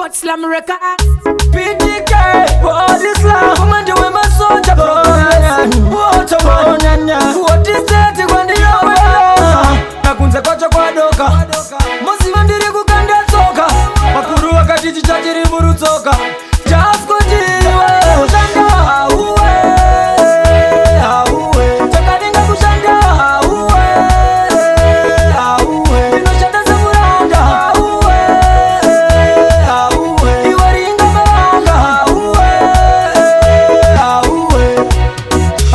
But Slam Records. PTK, Body Slam. Komandi we masoja progress. What is that kwandi yowe? Nakunze kwacho kwa doka. Mosi vandiri kukanda toka. Makuru wakati chichachiri buru toka. Jasko jiwe. Kushanga uwe. Chakaringa kushanga uwe. Inoshanda zamuranga uwe. Iwaringa mawanga uwe.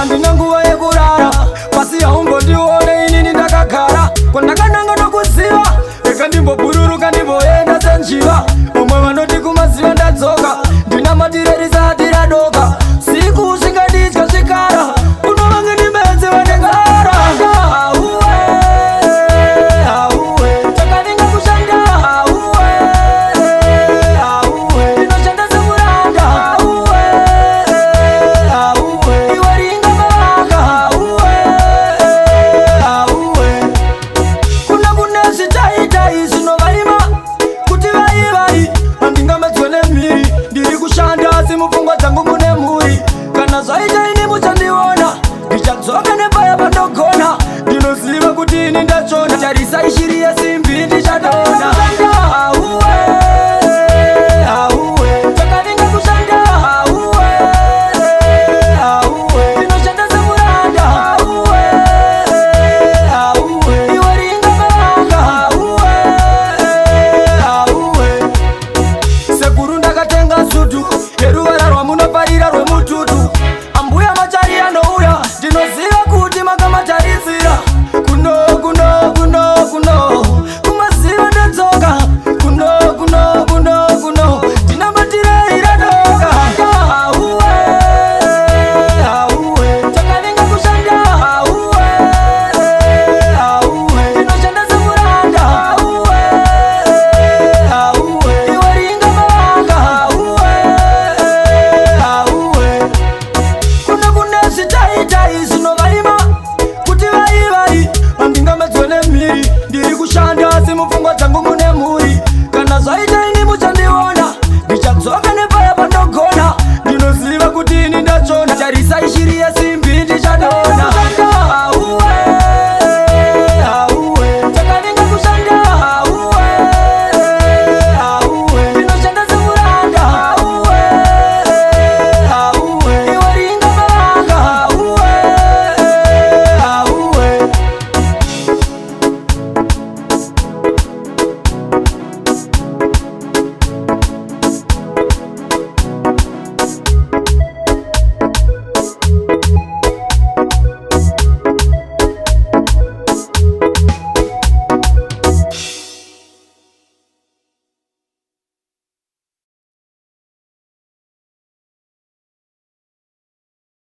Andina nguwa yekurara. Pasi ya ungo ndiwone inini ndakagara. Kwa ndakananga nokuziva. Eka ndimbo bururuka ndimbo enda senjiva. Omwe vanoti kumaziva ndadzoka. Ndina matiri